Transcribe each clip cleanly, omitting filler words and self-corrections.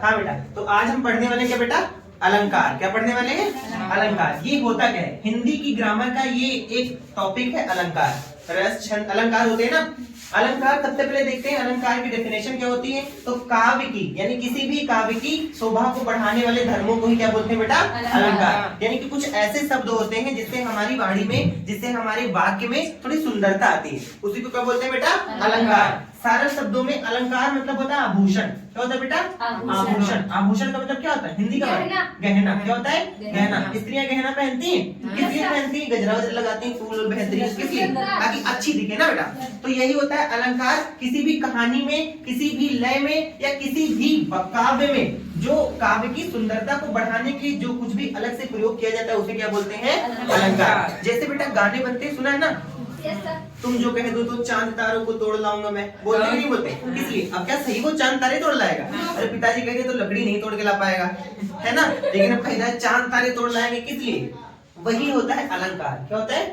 हाँ बेटा, तो आज हम पढ़ने वाले क्या बेटा, अलंकार। क्या पढ़ने वाले हैं? अलंकार। ये होता क्या है, हिंदी की ग्रामर का ये एक टॉपिक है अलंकार। रस छंद अलंकार होते हैं ना। अलंकार सबसे पहले देखते हैं अलंकार की डेफिनेशन क्या होती है। तो काव्य की यानी किसी भी काव्य की शोभा को बढ़ाने वाले धर्मों को ही क्या बोलते हैं बेटा, अलंकार। यानी कि कुछ ऐसे शब्द होते हैं जिससे हमारी वाणी में, जिससे हमारे वाक्य में थोड़ी सुंदरता आती है, उसी को क्या बोलते हैं बेटा, अलंकार। सरल शब्दों में अलंकार मतलब होता है आभूषण। क्या होता है बेटा, आभूषण। आभूषण का मतलब क्या होता है, हिंदी का गहना। क्या होता है, गहना। स्त्रियां गहना पहनती हैं, किस लिए पहनती हैं, गजरा वजरा लगाती हैं, फूल बेहतरीन, किस लिए, ताकि अच्छी दिखे ना बेटा। तो यही होता है अलंकार। किसी भी कहानी में, किसी भी लय में या किसी भी काव्य में जो काव्य की सुंदरता को बढ़ाने के जो कुछ भी अलग से प्रयोग किया जाता है उसे क्या बोलते हैं, अलंकार। जैसे बेटा गाने बनते हैं, सुना है ना, तुम जो कह दो तो चांद तारों को तोड़ लाऊंगा मैं, बोलते नहीं बोलते, इसलिए। अब क्या सही वो चांद तारे तोड़ लाएगा? अरे पिताजी कहेंगे तो लकड़ी नहीं तोड़ के ला पाएगा, है ना। लेकिन अब कह चांद तारे तोड़ लाएंगे, किस लिए? वही होता है अलंकार। क्या होता है,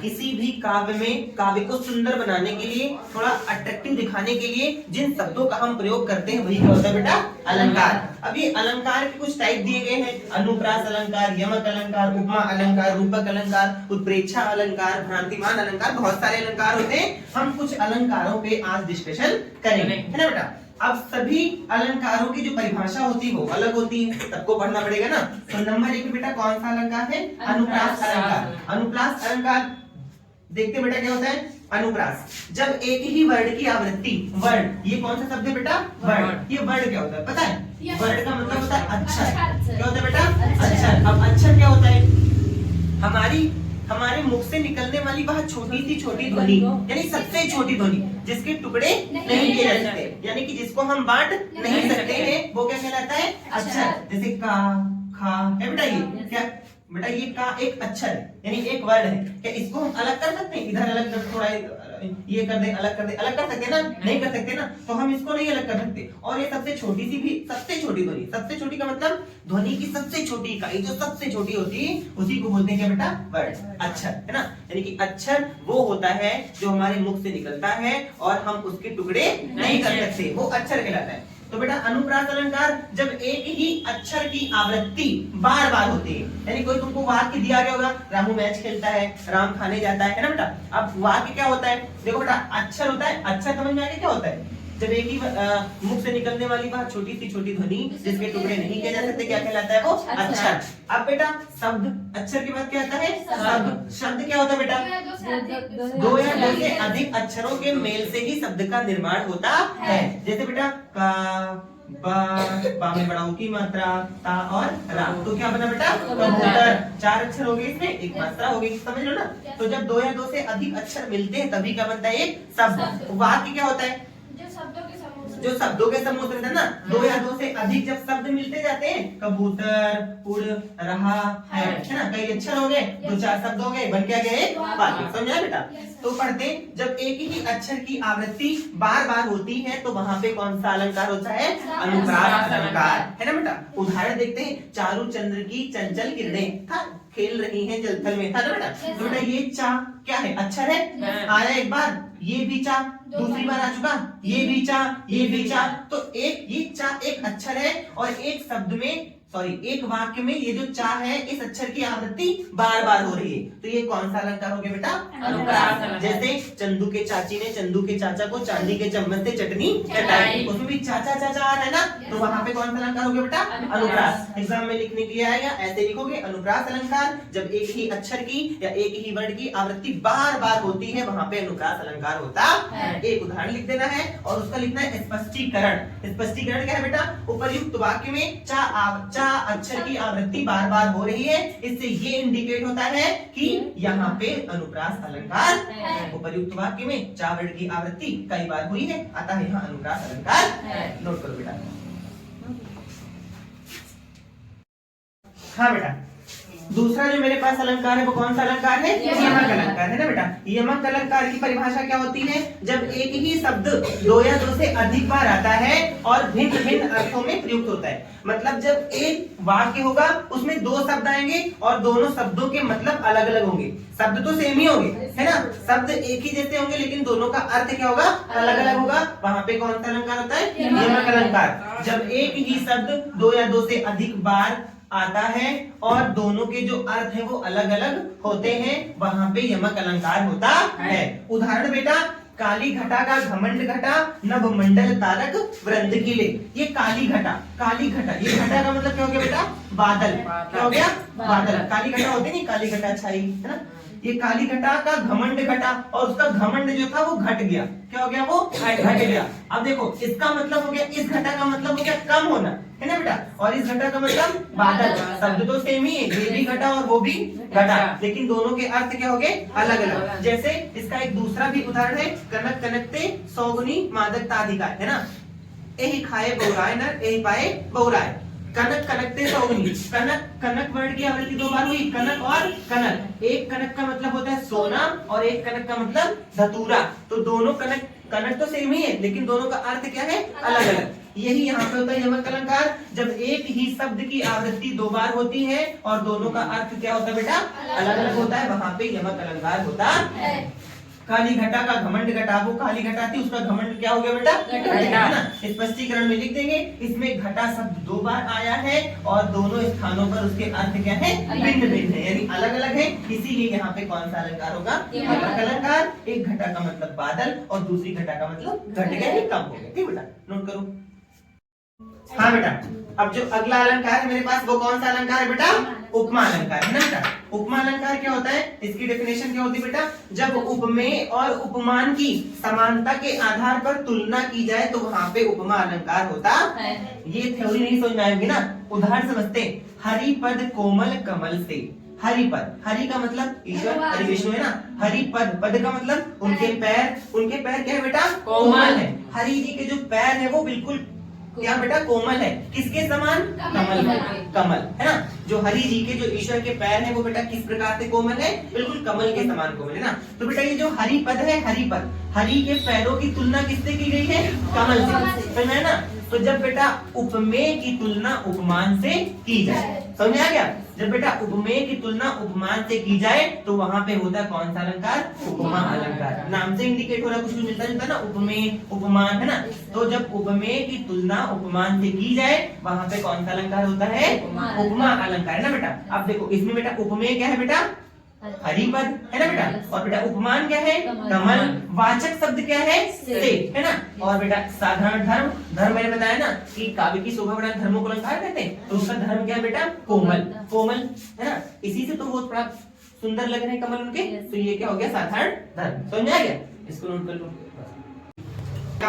किसी भी काव्य में काव्य को सुंदर बनाने के लिए, थोड़ा अट्रैक्टिव दिखाने के लिए जिन शब्दों का हम प्रयोग करते हैं वही क्या होता है बेटा, अलंकार। अब ये अलंकार के कुछ टाइप दिए गए हैं, अनुप्रास अलंकार, यमक अलंकार, उपमा अलंकार, रूपक अलंकार, उत्प्रेक्षा अलंकार, भ्रांतिमान अलंकार, बहुत सारे अलंकार होते हैं। हम कुछ अलंकारों पे आज डिस्कशन करेंगे, है ना बेटा। अब सभी अलंकारों की जो परिभाषा होती है वो अलग होती है, सबको पढ़ना पड़ेगा ना। तो नंबर 1 बेटा कौन सा अलंकार है, अनुप्रास अलंकार। अनुप्रास अलंकार देखते बेटा क्या होता है, अनुप्रास जब एक ही वर्ड की आवृत्ति, वर्ड ये कौन सा शब्द है बेटा, वर्ड। ये वर्ड क्या होता है पता है, वर्ड का मतलब होता है अक्षर। क्या होता है बेटा, अक्षर। अब अक्षर क्या होता है, हमारे मुख से निकलने वाली वह छोटी सी छोटी ध्वनि, यानी सबसे छोटी ध्वनि जिसके टुकड़े नहीं किए जा सकते, यानी कि जिसको हम बांट नहीं सकते हैं, वो क्या कहलाता है, अक्षर। जैसे का, खा है बेटा, ये क्या बेटा, ये का एक अक्षर है, यानी एक वर्ड है। क्या इसको हम अलग कर सकते हैं, इधर अलग कर, थोड़ा ये कर दे, अलग कर दे, अलग कर सकते हैं ना, नहीं कर सकते ना। तो हम इसको नहीं अलग कर सकते। और ये सबसे छोटी सी भी, सबसे छोटी ध्वनि, सबसे छोटी का मतलब ध्वनि की सबसे छोटी इकाई जो सबसे छोटी होती है उसी को बोलते हैं क्या बेटा, वर्ड, अक्षर, है ना। यानी कि अक्षर वो होता है जो हमारे मुख से निकलता है और हम उसके टुकड़े नहीं कर सकते, वो अक्षर कहलाता है। तो बेटा अनुप्रास अलंकार जब एक ही अक्षर की आवृत्ति बार बार होती है, यानी कोई तुमको वाक्य दिया गया होगा, रामू मैच खेलता है, राम खाने जाता है ना बेटा। अब वाक्य क्या होता है, देखो बेटा अक्षर होता है, अक्षर समझ में आ गया क्या होता है, जब एक ही मुख से निकलने वाली वह छोटी सी छोटी ध्वनि जिसके टुकड़े नहीं किए जा सकते, क्या कहलाता है वो, अक्षर। अब बेटा शब्द, अक्षर के बाद क्या आता है, शब्द। शब्द क्या होता है बेटा, दो या दो से अधिक अक्षरों के मेल से ही शब्द का निर्माण होता है। जैसे बेटा का, बा में बड़ा की मात्रा, ता और रा, तो क्या बना बेटा, कबूतर। 4 अक्षर हो गए, इसमें एक मात्रा हो गई, समझ लो ना। तो जब 2 या 2 से अधिक अक्षर मिलते हैं तभी क्या बनता है, एक शब्द। वाक्य क्या होता है, जो शब्दों के समूह से ना, 2 या 2 से अधिक जब शब्द मिलते जाते हैं, कबूतर, उड़ रहा है ना, कई अक्षर हो गए, 2-4 शब्द हो गए, बन क्या गए, वाक्य। समझा बेटा। तो पढ़ते, जब एक ही अक्षर की आवृत्ति बार बार होती है तो वहां पे कौन सा अलंकार होता है, अनुप्रास अलंकार, है ना बेटा। उदाहरण देखते हैं, चारु चंद्र की चंचल किरणें था खेल रही हैं जलथल में, था ना बेटा। तो बेटा ये चा क्या है, अक्षर है, आया एक बार, ये भी चा दूसरी बार आ चुका, ये भी चा, ये भी चा। तो एक ये चा एक अक्षर है और एक शब्द में, सॉरी एक वाक्य में ये जो चा है इस अक्षर की आवृत्ति बार बार हो रही है, तो ये कौन सा अलंकार हो गया बेटा, अनुप्रास। जैसे चंदू के चाची ने चंदू के चाचा को चांदी के चम्मच से चटनी चटाई, उसमें भी चाचा चाचा आ रहा है ना, तो वहां पे कौन सा अलंकार हो गया बेटा, अनुप्रास। एग्जाम में लिखने के लिए आएगा, ऐसे लिखोगे, अनुप्रास अलंकार जब एक ही अक्षर की या एक ही वर्ड की आवृत्ति बार बार होती है वहां पे अनुप्रास अलंकार होता है। एक उदाहरण लिख देना है और उसका लिखना है स्पष्टीकरण। स्पष्टीकरण क्या है बेटा, उपर्युक्त वाक्य में चा अक्षर की आवृत्ति बार बार हो रही है, इससे ये इंडिकेट होता है कि यहाँ पे अनुप्रास अलंकार है। उपर्युक्त वाक्य में चा वर्ड की आवृत्ति कई बार हुई है, अतः यहाँ अनुप्रास अलंकार। नोट करो बेटा। हाँ बेटा, दूसरा जो मेरे पास अलंकार है वो कौन सा अलंकार है? यमक अलंकार है ना बेटा। यमक अलंकार की परिभाषा क्या होती है? जब एक ही शब्द दो या दो से अधिक बार आता है और भिन्न भिन्न अर्थों में प्रयुक्त होता है। मतलब जब एक वाक्य होगा उसमें दो शब्द आएंगे और दोनों शब्दों के मतलब अलग अलग होंगे। शब्द तो सेम ही होंगे है ना, शब्द एक ही जैसे होंगे लेकिन दोनों का अर्थ क्या होगा? अलग अलग होगा। वहां पे कौन सा अलंकार होता है? यमक अलंकार। जब एक ही शब्द दो या दो से अधिक बार आता है और दोनों के जो अर्थ है वो अलग अलग होते हैं, वहां पे यमक अलंकार होता है। उदाहरण बेटा, काली घटा का घमंड घटा, नभ मंडल तारक वृंद किले। ये काली घटा, काली घटा, ये घटा का मतलब क्या हो गया बेटा? बादल। क्या हो गया? बादल। काली घटा होती नहीं, काली घटा छाई है ना। ये काली घटा का घमंड घटा और उसका घमंड जो था वो घट गया। क्या हो गया? वो घट गया। अब देखो इसका मतलब हो गया, इस घटा का मतलब हो गया कम होना है ना बेटा, और इस घटा का मतलब बादल। शब्द तो सेम ही है, ये भी घटा और वो भी घटा, लेकिन दोनों के अर्थ क्या हो गए? अलग अलग। जैसे इसका एक दूसरा भी उदाहरण है, कनक कनकते सौगुनी मादक ताधिका है ना। यही खाए बहुराय नर, यही पाए बहुराय। कनक कनकते सौगुनी, कनक कनक वर्ड की आवृत्ति दो बार हुई, कनक और कनक। एक कनक का मतलब होता है सोना और एक कनक का मतलब धतूरा। तो दोनों कनक कनक तो सेम ही है लेकिन दोनों का अर्थ क्या है? अलग अलग। यही यहाँ पे होता है यमक अलंकार। जब एक ही शब्द की आवृत्ति दो बार होती है और दोनों का अर्थ क्या होता है बेटा? अलग अलग होता है, वहां पे यमक अलंकार होता है। काली घटा का घमंड घटा, वो काली घटा थी उसका घमंड क्या हो गया बेटा? घटा ना। स्पष्टीकरण में लिख देंगे, इसमें घटा शब्द दो बार आया है और दोनों स्थानों पर उसके अर्थ क्या है? भिन्न भिन्न है, यानी अलग अलग है। इसीलिए यहाँ पे कौन सा अलंकार होगा? यमक अलंकार। एक घटा का मतलब बादल और दूसरी घटा का मतलब घट गया, कम हो गया। ठीक बेटा, नोट करो। हाँ बेटा, अब जो अगला अलंकार है मेरे पास वो कौन सा अलंकार है बेटा? उपमा अलंकार है ना बेटा। उपमा अलंकार क्या होता है? इसकी डेफिनेशन क्या होती है बेटा? जब उपमेय और उपमान की समानता के आधार पर तुलना की जाए तो वहां पे उपमा अलंकार होता है। ये थ्योरी नहीं समझ में आएगी ना, उदाहरण समझते हैं। हरि पद कोमल कमल से। हरि पद, हरि का मतलब ईश्वर, हरि विष्णु है ना। हरि पद, पद का मतलब उनके पैर। उनके पैर क्या है बेटा? कोमल है। हरि जी के जो पैर है वो बिल्कुल क्या बेटा? कोमल है। किसके समान? कमल। कमल है ना। जो हरि जी के जो ईश्वर के पैर है वो बेटा किस प्रकार से कोमल है? बिल्कुल कमल के समान कोमल है ना। तो बेटा ये जो हरि पद है, हरि पद, हरि के पैरों की तुलना किससे की गई है? कमल से। समझ में है ना। तो जब बेटा उपमेय की तुलना उपमान से की जाए, समझ में आ गया? जब बेटा उपमेय की तुलना उपमान से की जाए तो वहां पे होता है कौन सा अलंकार? उपमा अलंकार। नाम से इंडिकेट हो रहा है, कुछ मिलता जुलता ना, उपमेय उपमान है ना। तो जब उपमेय की तुलना उपमान से की जाए वहां पे कौन सा अलंकार होता है? उपमा अलंकार है ना बेटा। अब देखो इसमें बेटा उपमेय क्या है बेटा? हरिपद है ना बेटा, और बेटा उपमान क्या है? कमल। वाचक शब्द क्या है? से है ना। और बेटा साधारण धर्म, धर्म मैंने बताया ना कि काव्य की शोभा बढ़ाने धर्मों को अलंकार कहते हैं, तो उसका धर्म क्या है बेटा? कोमल। कोमल है ना, इसी से तो बहुत बड़ा सुंदर लग रहे हैं कमल उनके, तो ये क्या हो गया? साधारण धर्म। समझ में आ गया? इसको नोट कर लो।